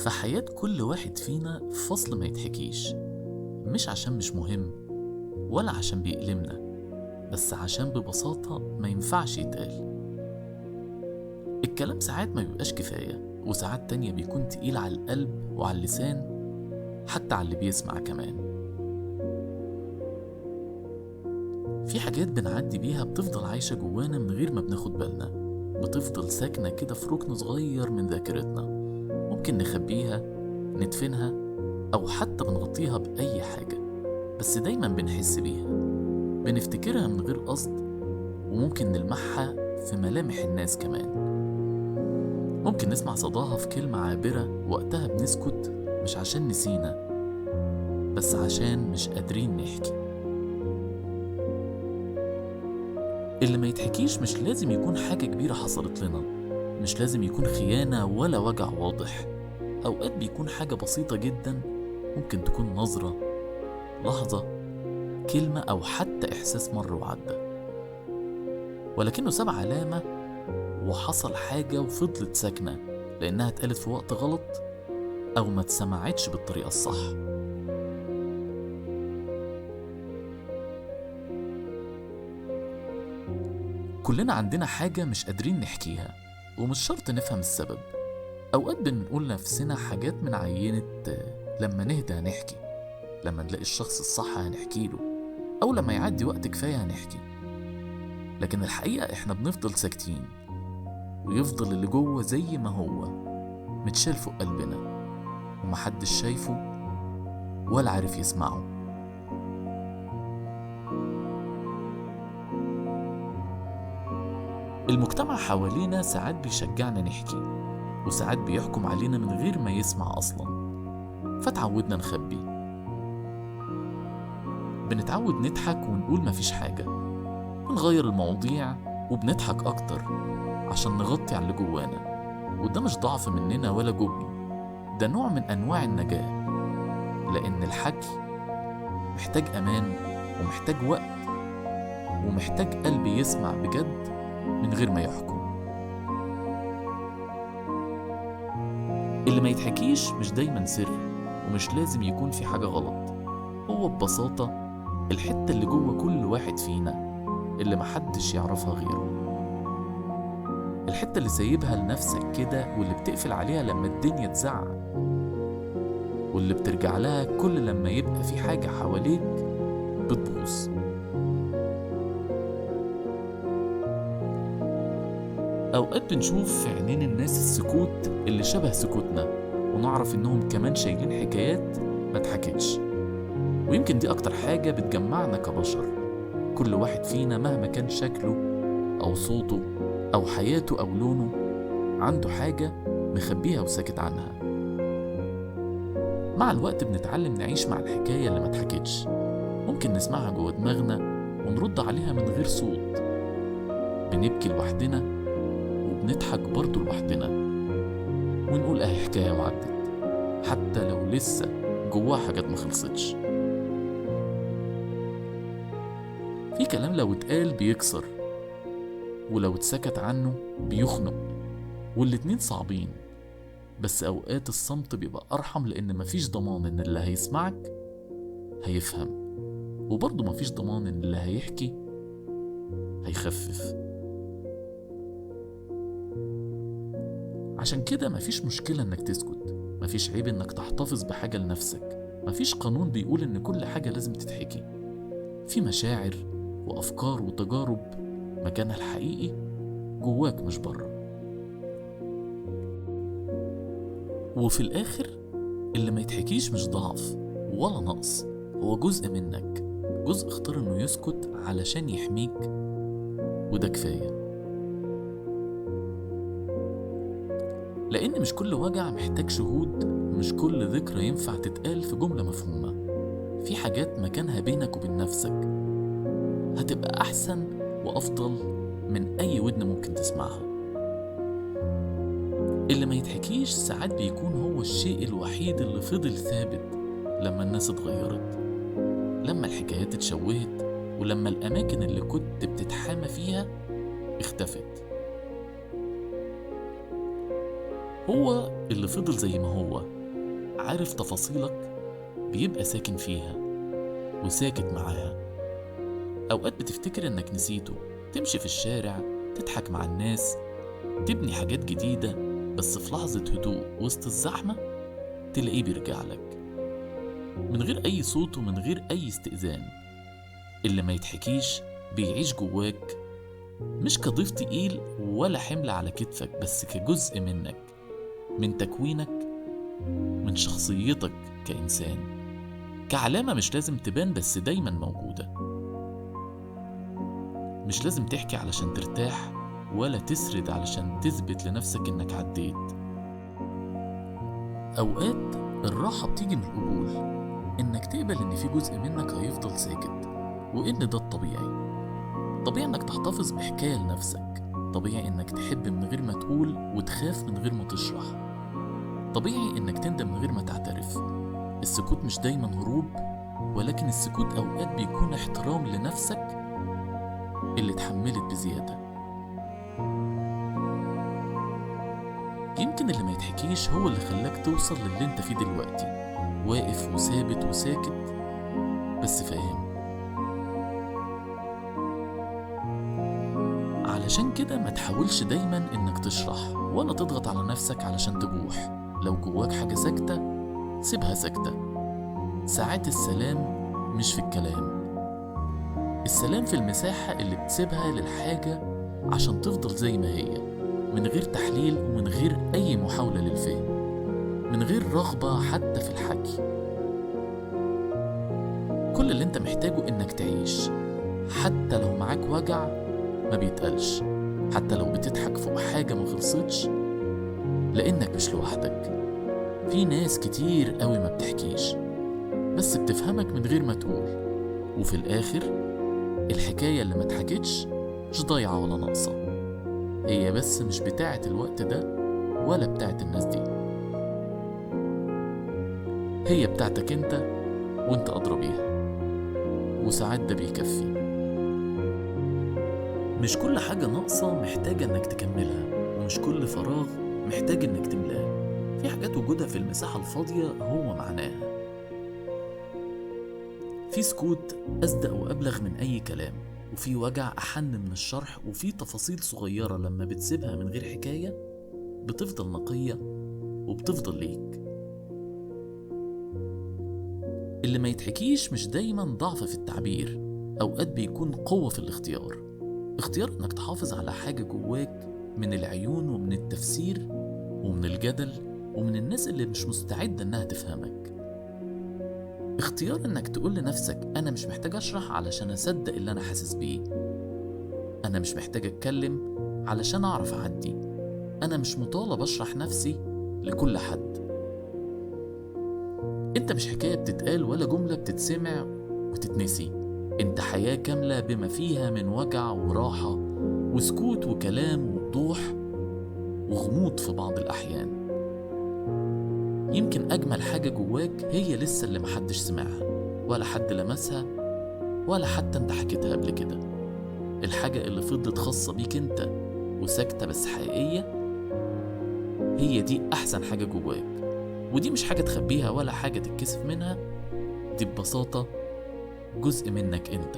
فحياة كل واحد فينا فصل ما يتحكيش، مش عشان مش مهم ولا عشان بيألمنا، بس عشان ببساطة ما ينفعش يتقال. الكلام ساعات ما بيبقاش كفاية، وساعات تانية بيكون تقيل على القلب وعلى اللسان، حتى على اللي بيسمع كمان. في حاجات بنعدي بيها بتفضل عايشة جوانا من غير ما بناخد بالنا، بتفضل ساكنة كده في ركن صغير من ذاكرتنا. ممكن نخبيها، ندفنها، أو حتى بنغطيها بأي حاجة، بس دايما بنحس بيها، بنفتكرها من غير قصد، وممكن نلمحها في ملامح الناس كمان. ممكن نسمع صداها في كلمة عابرة وقتها بنسكت، مش عشان نسينا، بس عشان مش قادرين نحكي. اللي ما يتحكيش مش لازم يكون حاجة كبيرة حصلت لنا، مش لازم يكون خيانة ولا وجع واضح. أوقات بيكون حاجة بسيطة جدا، ممكن تكون نظرة، لحظة، كلمة، أو حتى إحساس مر وعدى، ولكنه ساب علامة وحصل حاجة وفضلت ساكنة لأنها اتقالت في وقت غلط أو ما اتسمعتش بالطريقة الصح. كلنا عندنا حاجة مش قادرين نحكيها، ومش شرط نفهم السبب. أوقات بنقول لنفسنا حاجات من عينة لما نهدى هنحكي، لما نلاقي الشخص الصح هنحكيله، أو لما يعدي وقت كفاية هنحكي. لكن الحقيقة إحنا بنفضل ساكتين، ويفضل اللي جوه زي ما هو، متشال فوق قلبنا، ومحدش شايفه ولا عارف يسمعه. المجتمع حوالينا ساعات بيشجعنا نحكي، وساعات بيحكم علينا من غير ما يسمع أصلا، فتعودنا نخبي. بنتعود نضحك ونقول مفيش حاجة، بنغير المواضيع وبنضحك أكتر عشان نغطي على اللي جوانا. وده مش ضعف مننا ولا جبن، ده نوع من أنواع النجاة، لأن الحكي محتاج أمان، ومحتاج وقت، ومحتاج قلب يسمع بجد من غير ما يحكم. اللي ما يتحكيش مش دايما سر، ومش لازم يكون في حاجة غلط. هو ببساطة الحتة اللي جوه كل واحد فينا، اللي محدش يعرفها غيره، الحتة اللي سايبها لنفسك كده، واللي بتقفل عليها لما الدنيا تزعق، واللي بترجع لها كل لما يبقى في حاجة حواليك بتبوظ. أوقات بنشوف في عينين الناس السكوت اللي شبه سكوتنا، ونعرف إنهم كمان شايلين حكايات ما اتحكتش. ويمكن دي أكتر حاجة بتجمعنا كبشر. كل واحد فينا مهما كان شكله أو صوته أو حياته أو لونه، عنده حاجة مخبيها وساكت عنها. مع الوقت بنتعلم نعيش مع الحكاية اللي ما اتحكتش. ممكن نسمعها جوه دماغنا ونرد عليها من غير صوت، بنبكي لوحدنا وبنضحك برضه لوحدنا، ونقول اهي حكاية وعدت، حتى لو لسه جواها حاجات ما خلصتش. في كلام لو اتقال بيكسر، ولو اتسكت عنه بيخنق، والاتنين صعبين. بس أوقات الصمت بيبقى أرحم، لأن مفيش ضمان إن اللي هيسمعك هيفهم، وبرضه مفيش ضمان إن اللي هيحكي هيخفف. عشان كده مفيش مشكلة إنك تسكت، مفيش عيب إنك تحتفظ بحاجة لنفسك، مفيش قانون بيقول إن كل حاجة لازم تتحكي. في مشاعر وأفكار وتجارب مكانها الحقيقي جواك مش بره. وفي الآخر اللي ما يتحكيش مش ضعف ولا نقص، هو جزء منك، جزء اختار إنه يسكت علشان يحميك، وده كفاية. لأن مش كل وجع محتاج شهود، مش كل ذكرى ينفع تتقال في جملة مفهومة. في حاجات مكانها بينك وبين نفسك، هتبقى أحسن وأفضل من أي ودن ممكن تسمعها. اللي ما يتحكيش ساعات بيكون هو الشيء الوحيد اللي فضل ثابت لما الناس اتغيرت، لما الحكايات اتشوهت، ولما الأماكن اللي كنت بتتحامى فيها اختفت. هو اللي فضل زي ما هو، عارف تفاصيلك، بيبقى ساكن فيها وساكت معاها. أوقات بتفتكر إنك نسيته، تمشي في الشارع، تضحك مع الناس، تبني حاجات جديدة، بس في لحظة هدوء وسط الزحمة تلاقيه بيرجع لك من غير أي صوت ومن غير أي استئذان. اللي ما يتحكيش بيعيش جواك، مش كضيف تقيل ولا حمل على كتفك، بس كجزء منك، من تكوينك، من شخصيتك كإنسان، كعلامة مش لازم تبان بس دايما موجودة. مش لازم تحكي علشان ترتاح، ولا تسرد علشان تثبت لنفسك إنك عديت. أوقات الراحة بتيجي من القبول، إنك تقبل إن في جزء منك هيفضل ساكت، وإن ده الطبيعي. طبيعي إنك تحتفظ بحكاية لنفسك، طبيعي إنك تحب من غير ما تقول وتخاف من غير ما تشرح، طبيعي إنك تندم من غير ما تعترف. السكوت مش دايما هروب، ولكن السكوت أوقات بيكون احترام لنفسك اللي اتحملت بزيادة. يمكن اللي ما يتحكيش هو اللي خلاك توصل للي انت فيه دلوقتي، واقف وثابت وساكت بس فاهم. علشان كده ما تحاولش دايما انك تشرح ولا تضغط على نفسك علشان تبوح. لو جواك حاجة ساكتة سيبها ساكتة. ساعات السلام مش في الكلام، السلام في المساحة اللي بتسيبها للحاجة عشان تفضل زي ما هي، من غير تحليل ومن غير أي محاولة للفهم، من غير رغبة حتى في الحكي. كل اللي انت محتاجه انك تعيش، حتى لو معاك وجع ما بيتقالش، حتى لو بتضحك فوق حاجة ما خلصتش، لأنك مش لوحدك. في ناس كتير قوي ما بتحكيش، بس بتفهمك من غير ما تقول. وفي الآخر الحكاية اللي ما اتحكتش مش ضايعة ولا ناقصة، هي بس مش بتاعة الوقت ده ولا بتاعة الناس دي، هي بتاعتك انت، وانت أدرى بيها، وساعات ده بيكفي. مش كل حاجة ناقصة محتاجة انك تكملها، ومش كل فراغ محتاج انك تملاه. في حاجات وجودها في المساحة الفاضية هو معناها. في سكوت أصدق وأبلغ من أي كلام، وفي وجع أحن من الشرح، وفي تفاصيل صغيرة لما بتسيبها من غير حكاية بتفضل نقية وبتفضل ليك. اللي ما يتحكيش مش دايما ضعف في التعبير، أوقات بيكون قوة في الاختيار. اختيار إنك تحافظ على حاجة جواك من العيون ومن التفسير ومن الجدل ومن الناس اللي مش مستعدة إنها تفهمك. اختيار إنك تقول لنفسك أنا مش محتاج أشرح علشان أصدق اللي أنا حاسس بيه، أنا مش محتاج أتكلم علشان أعرف أعدي، أنا مش مطالب أشرح نفسي لكل حد. أنت مش حكاية بتتقال ولا جملة بتتسمع وتتنسي، أنت حياة كاملة بما فيها من وجع وراحة وسكوت وكلام ووضوح وغموض في بعض الأحيان. يمكن أجمل حاجة جواك هي لسه اللي محدش سمعها ولا حد لمسها ولا حتى انت حكيتها قبل كده. الحاجة اللي فضلت خاصة بيك انت وساكتة بس حقيقية، هي دي أحسن حاجة جواك. ودي مش حاجة تخبيها ولا حاجة تتكسف منها، دي ببساطة جزء منك انت.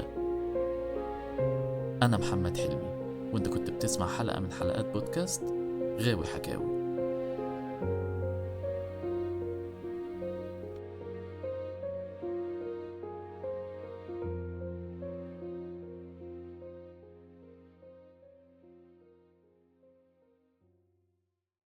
أنا محمد حلمي، وانت كنت بتسمع حلقة من حلقات بودكاست غاوي حكاوي.